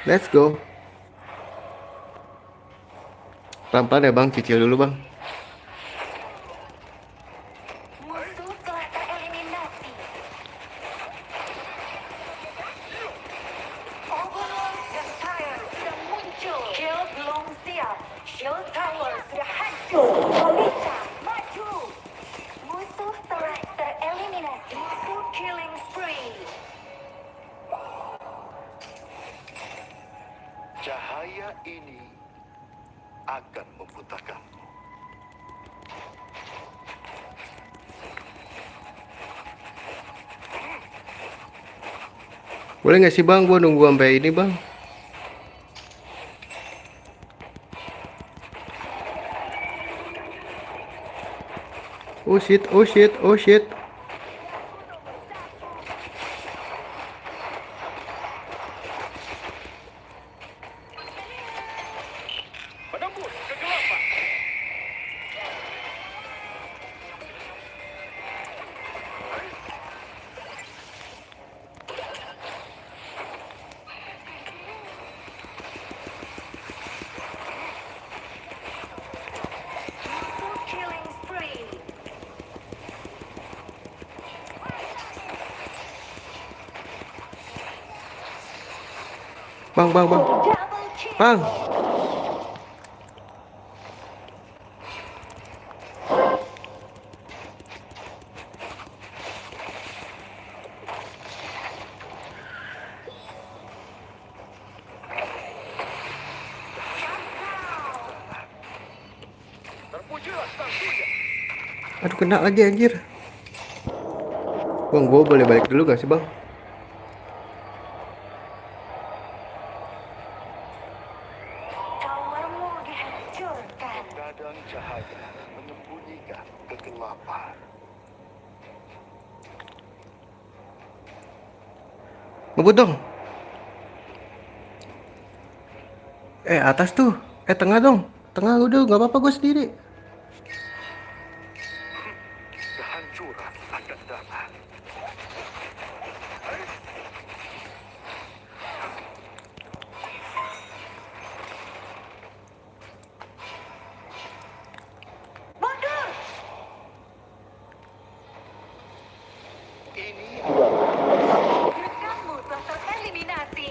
Let's go. Pelan-pelan ya bang, cicil dulu bang. Musuh telah tereliminasi. Overlord Desire sudah muncul. Kill belum siap. killing spree. Cahaya ini akan membutakanmu. Boleh nggak sih bang, gua nunggu sampai ini bang. Oh shit, oh shit, oh shit. Menembus kegelapan. Killing spree. Bang, bang, bang, Double kill. bang. Terpujilah sang surya. Aduh kena lagi anjir. Bang, gua boleh balik dulu gak sih bang? Towermu dihancurkan. Kadang cahaya menyembunyikan kegelapan. Ngebut dong. Atas tuh. Tengah dong. Tengah udah nggak apa-apa gue sendiri. Kehancuran akan datang. Mundur. Ini Rekanmu telah tereliminasi.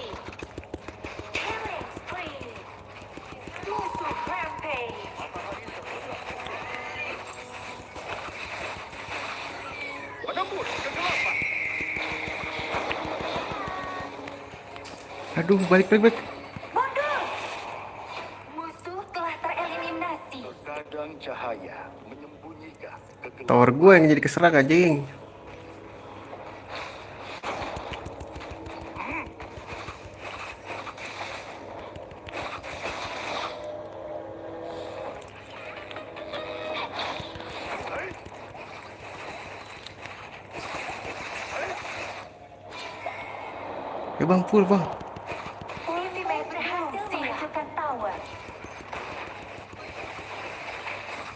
Killing spree. Musuh rampage. Menembus kegelapan. Aduh balik balik balik. Mundur. Musuh telah tereliminasi. kadang cahaya menyembunyikan kegelapan. Tower gue yang jadi keserang anjing. Ya bang, full bang. Ultimate berhasil menghancurkan tower.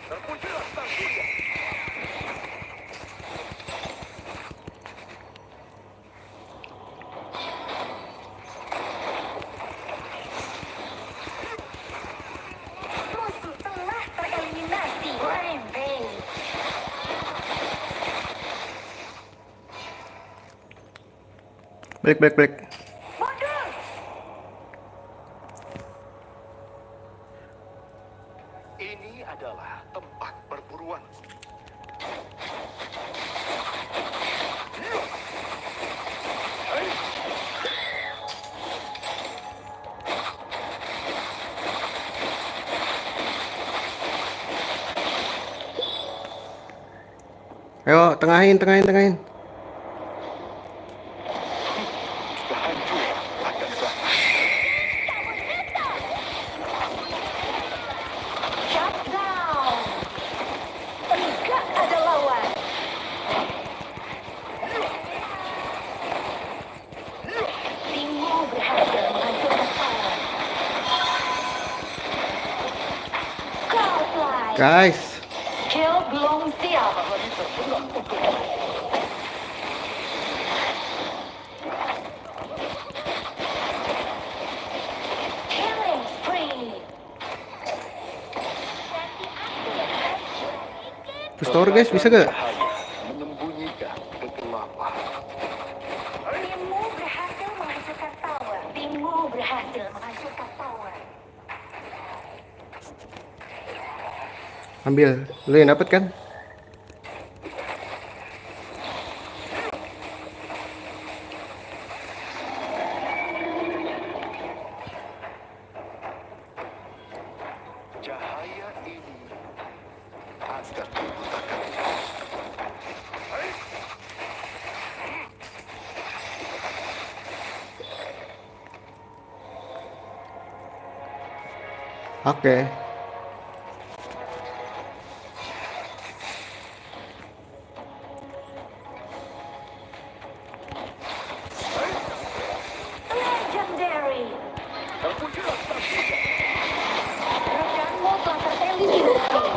Terpujilah sang surya. Musuh telah tereliminasi. Rampage. Balik balik balik. Mundur. Ini adalah tempat perburuan. Ayo tengahin tengahin tengahin. Kehancuran akan datang. Shut down. Enggak ada lawan. Timmu berhasil menghancurkan tower. Godlike. Guys, Skill belum siap. Killing spree. push tower guys, bisa gak? Cahaya menyembunyikan kegelapan. Timmu berhasil menghancurkan tower. Timmu berhasil menghancurkan tower. Ambil, lu yang dapet kan? Oke. Legendary. Terwujudlah sang surga. Rekanmu telah tereliminasi.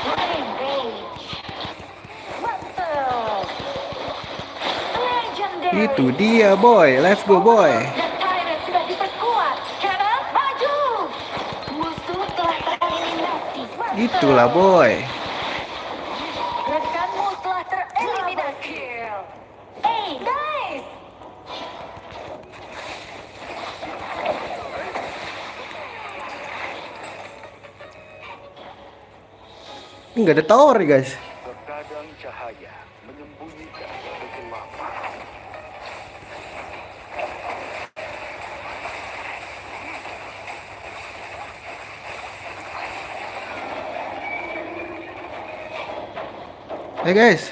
Rampage. Mantul. Legendary. Itu dia boy. Let's go boy. Dan Tyrant sudah diperkuat. Cannon, maju. Musuh telah tereliminasi. Mantul. Itulah boy. Rekanmu telah tereliminasi. Hey, guys. Ini nggak ada tower nih guys. Terkadang cahaya menyembunyikan kegelapan. Hey guys.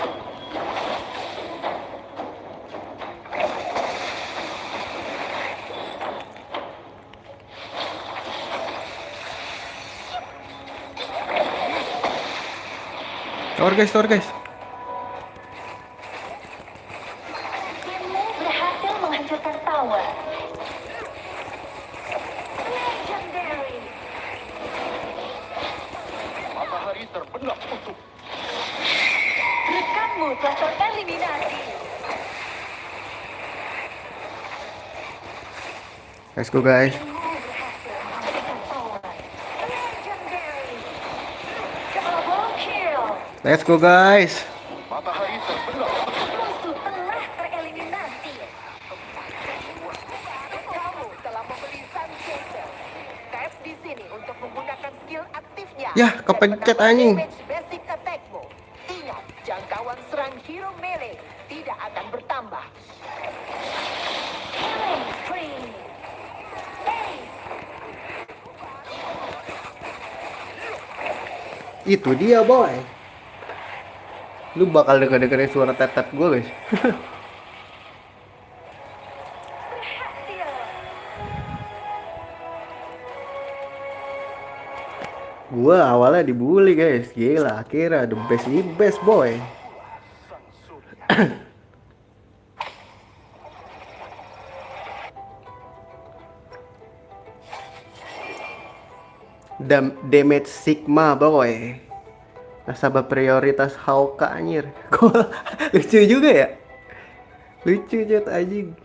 Tower guys, tower guys. Timmu berhasil menghancurkan tower. Legendary. Matahari terbenam untuk Rekanmu telah tereliminasi. Let's go guys. Timmu berhasil menghancurkan tower. Legendary. Double kill. Let's go guys. matahari terbenam. Musuh telah tereliminasi. Kamu telah membeli Sun Chaser. Tap di sini untuk menggunakan skill aktifnya. Yah, dan kepencet, menambah anjing. damage basic attack-mu. Ingat, jangkauan serang hero melee tidak akan bertambah. Killing spree. Ace. Itu dia boy. Lu bakal denger-dengerin suara tetep gue guys. Berhasil. Gua awalnya dibully guys. Gila, akhirnya the best boy. Sang surya. Damage Sigma boy. Nasabah prioritas Hauka anjir. Lucu juga ya. Lucu jet anjing.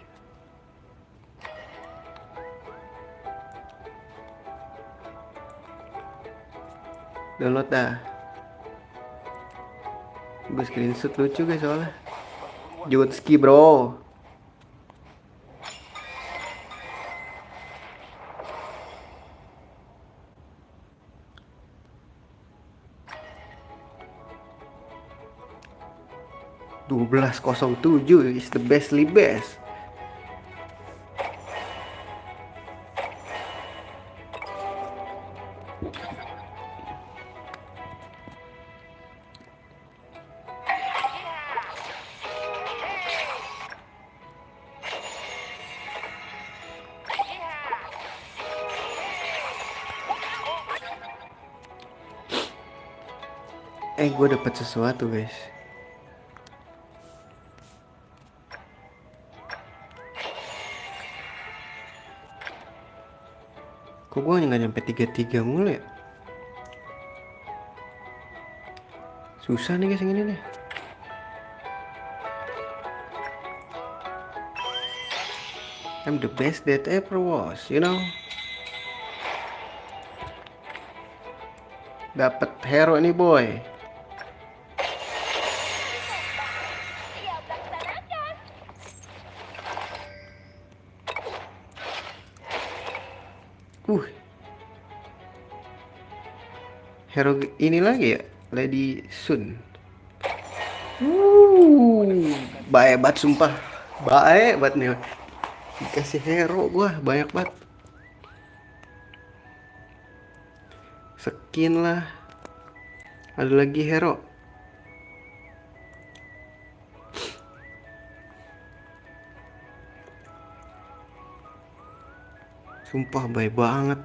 Download dah. Gue screenshot lucu guys soalnya. Jutski bro. (12.07) is the bestly best. Gue dapet sesuatu guys. Kok gue nggak nyampe 33 mulu ya? Susah nih guys yang ini nih. I'm the best that ever was, you know. Dapat hero nih boy. Hero ini lagi ya, Lady Sun. Baik banget sumpah. Baik banget nih. Dikasih hero gua banyak banget. Skin lah. Ada lagi hero. Sumpah baik banget.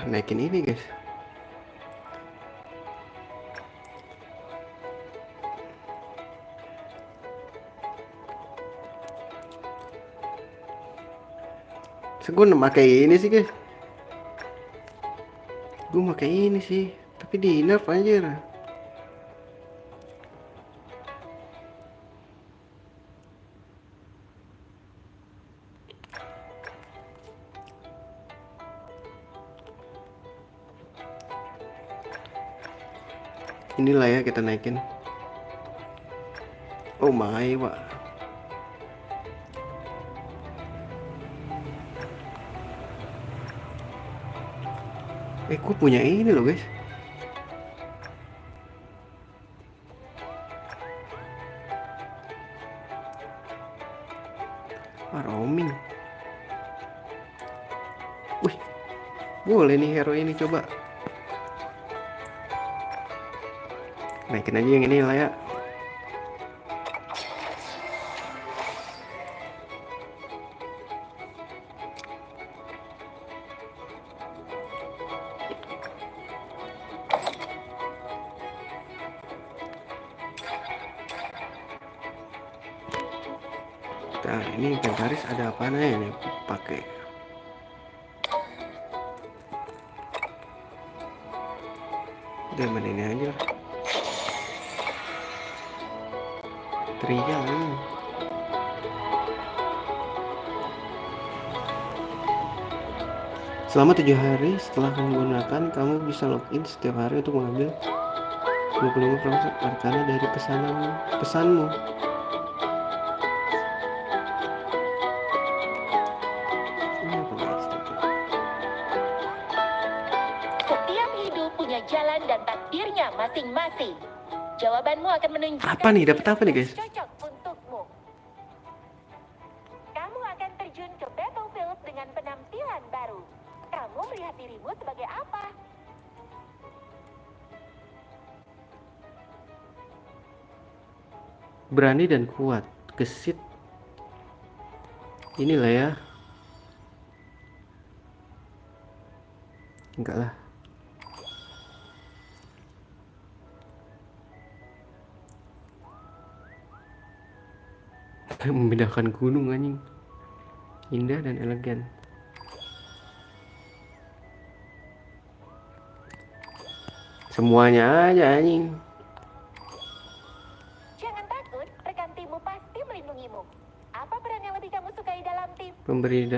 Naikin ini guys. Gue pakai ini sih guys. Gue pakai ini sih, tapi di nerf anjir. Inilah ya kita naikin. Oh my pak. Gue punya ini loh guys. Roaming. Wih, boleh nih hero ini, coba naikin aja yang ini lah ya. Nah ini inventaris ada apa nih ini pakai. Udah main ini aja. Trial. Selama 7 hari setelah menggunakan, kamu bisa login setiap hari untuk mengambil 25% arkana dari pesanmu. Setiap hidup punya jalan dan takdirnya masing-masing. Jawabanmu akan menunjukkan Apa nih? Dapat apa nih guys? cocok untukmu. Kamu akan terjun ke battlefield dengan penampilan baru. Kamu melihat dirimu sebagai apa? Berani dan kuat, gesit. Inilah ya. Enggak lah. Membedakan gunung anjing. Indah dan elegan. Semuanya aja anjing. Jangan takut, rekan timmu pasti melindungimu. Apa peran yang lebih kamu sukai dalam tim? Pemberi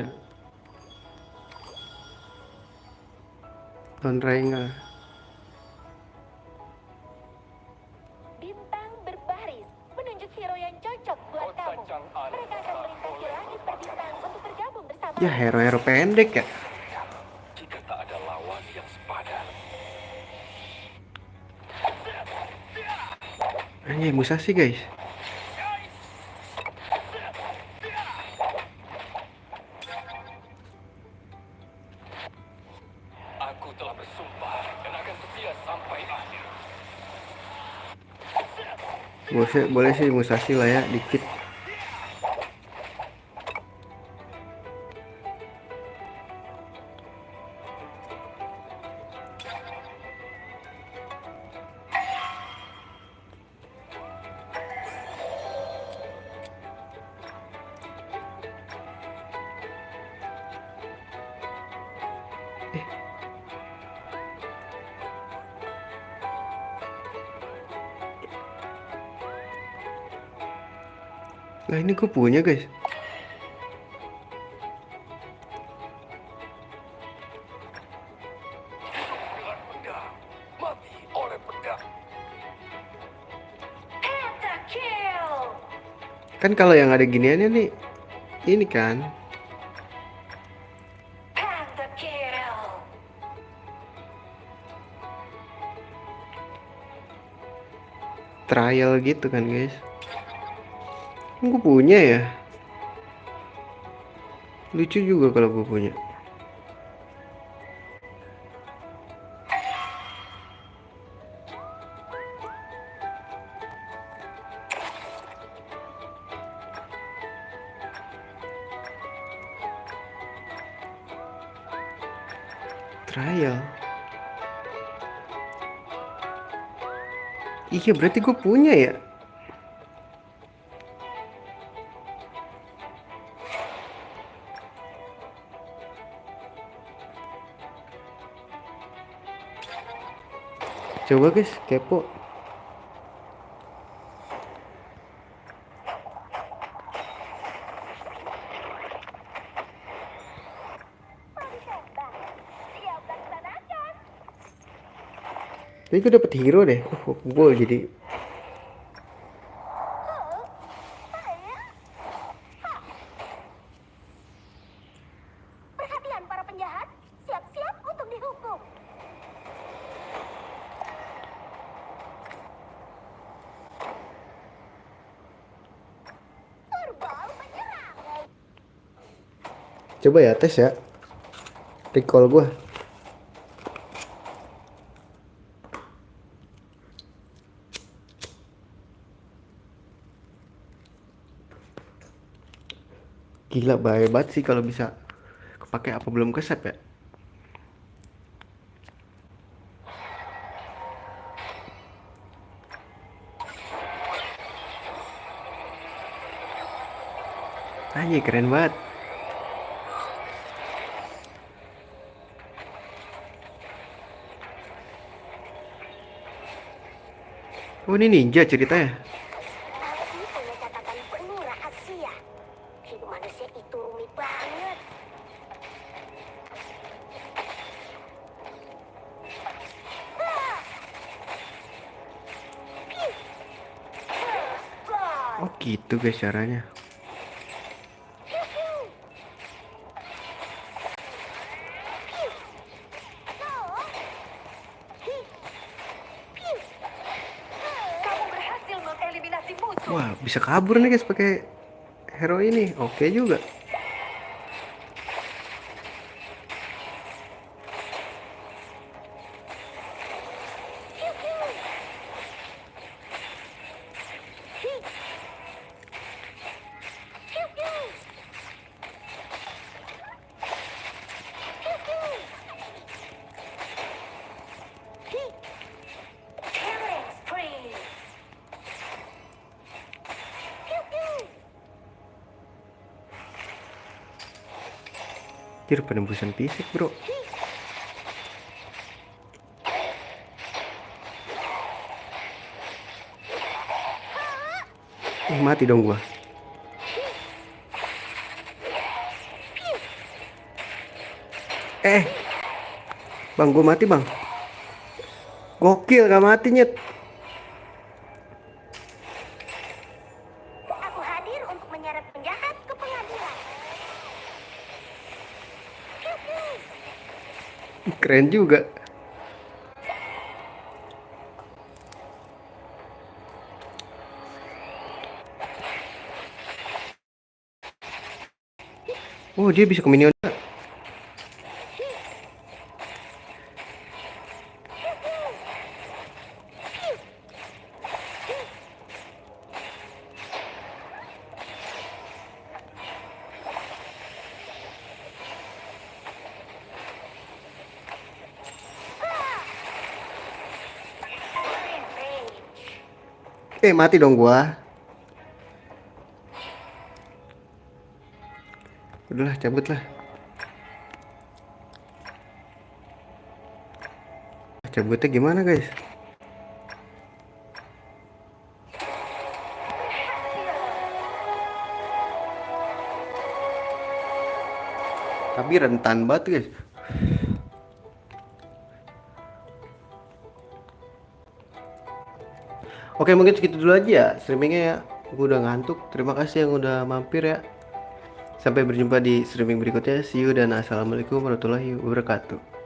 Lone Ranger. Bintang berbaris menunjuk hero yang cocok buat kamu. Mereka akan melintasi langit berbintang untuk bergabung bersama. Ya hero-hero pendek ya. Jika tak ada lawan yang sepadan. Anjay, Musashi guys. Aku telah bersumpah dan akan setia sampai akhir. Boleh sih Musashi lah ya, dikit. Lah ini gue punya guys. Dengan pedang, mati oleh pedang. Pentakill! Kan kalau yang ada giniannya nih, ini kan Pentakill! trial gitu kan guys. Gue punya ya. Lucu juga kalau gue punya. Trial. Iya berarti gue punya ya. Coba guys, kepo. Tapi gue dapet hero deh. Gue jadi Perhatian para penjahat, siap-siap untuk dihukum. Kerbau menyerang. coba ya tes ya. Recall gue. Gila bahaya banget sih kalau bisa kepake apa belum kesep ya. Anjir keren banget. Oh ini ninja ceritanya. Tapi punya catatan penuh rahasia. Hidup manusia itu rumit banget. Oh gitu guys caranya. Kamu berhasil mengeliminasi musuh. Wah bisa kabur nih guys pakai hero ini. Oke juga. Killing spree. Tir penembusan fisik bro. Mati dong gua. Bang gua mati bang. Gokil gak mati nyet. Aku hadir untuk menyeret penjahat ke pengadilan. Keren juga. Oh dia bisa ke minion. Mati dong gua. Udahlah cabut lah. Cabutnya gimana guys? Tapi rentan banget guys. Oke mungkin segitu dulu aja ya streamingnya ya. Gue udah ngantuk. Terima kasih yang udah mampir ya. Sampai berjumpa di streaming berikutnya. See you dan assalamualaikum warahmatullahi wabarakatuh.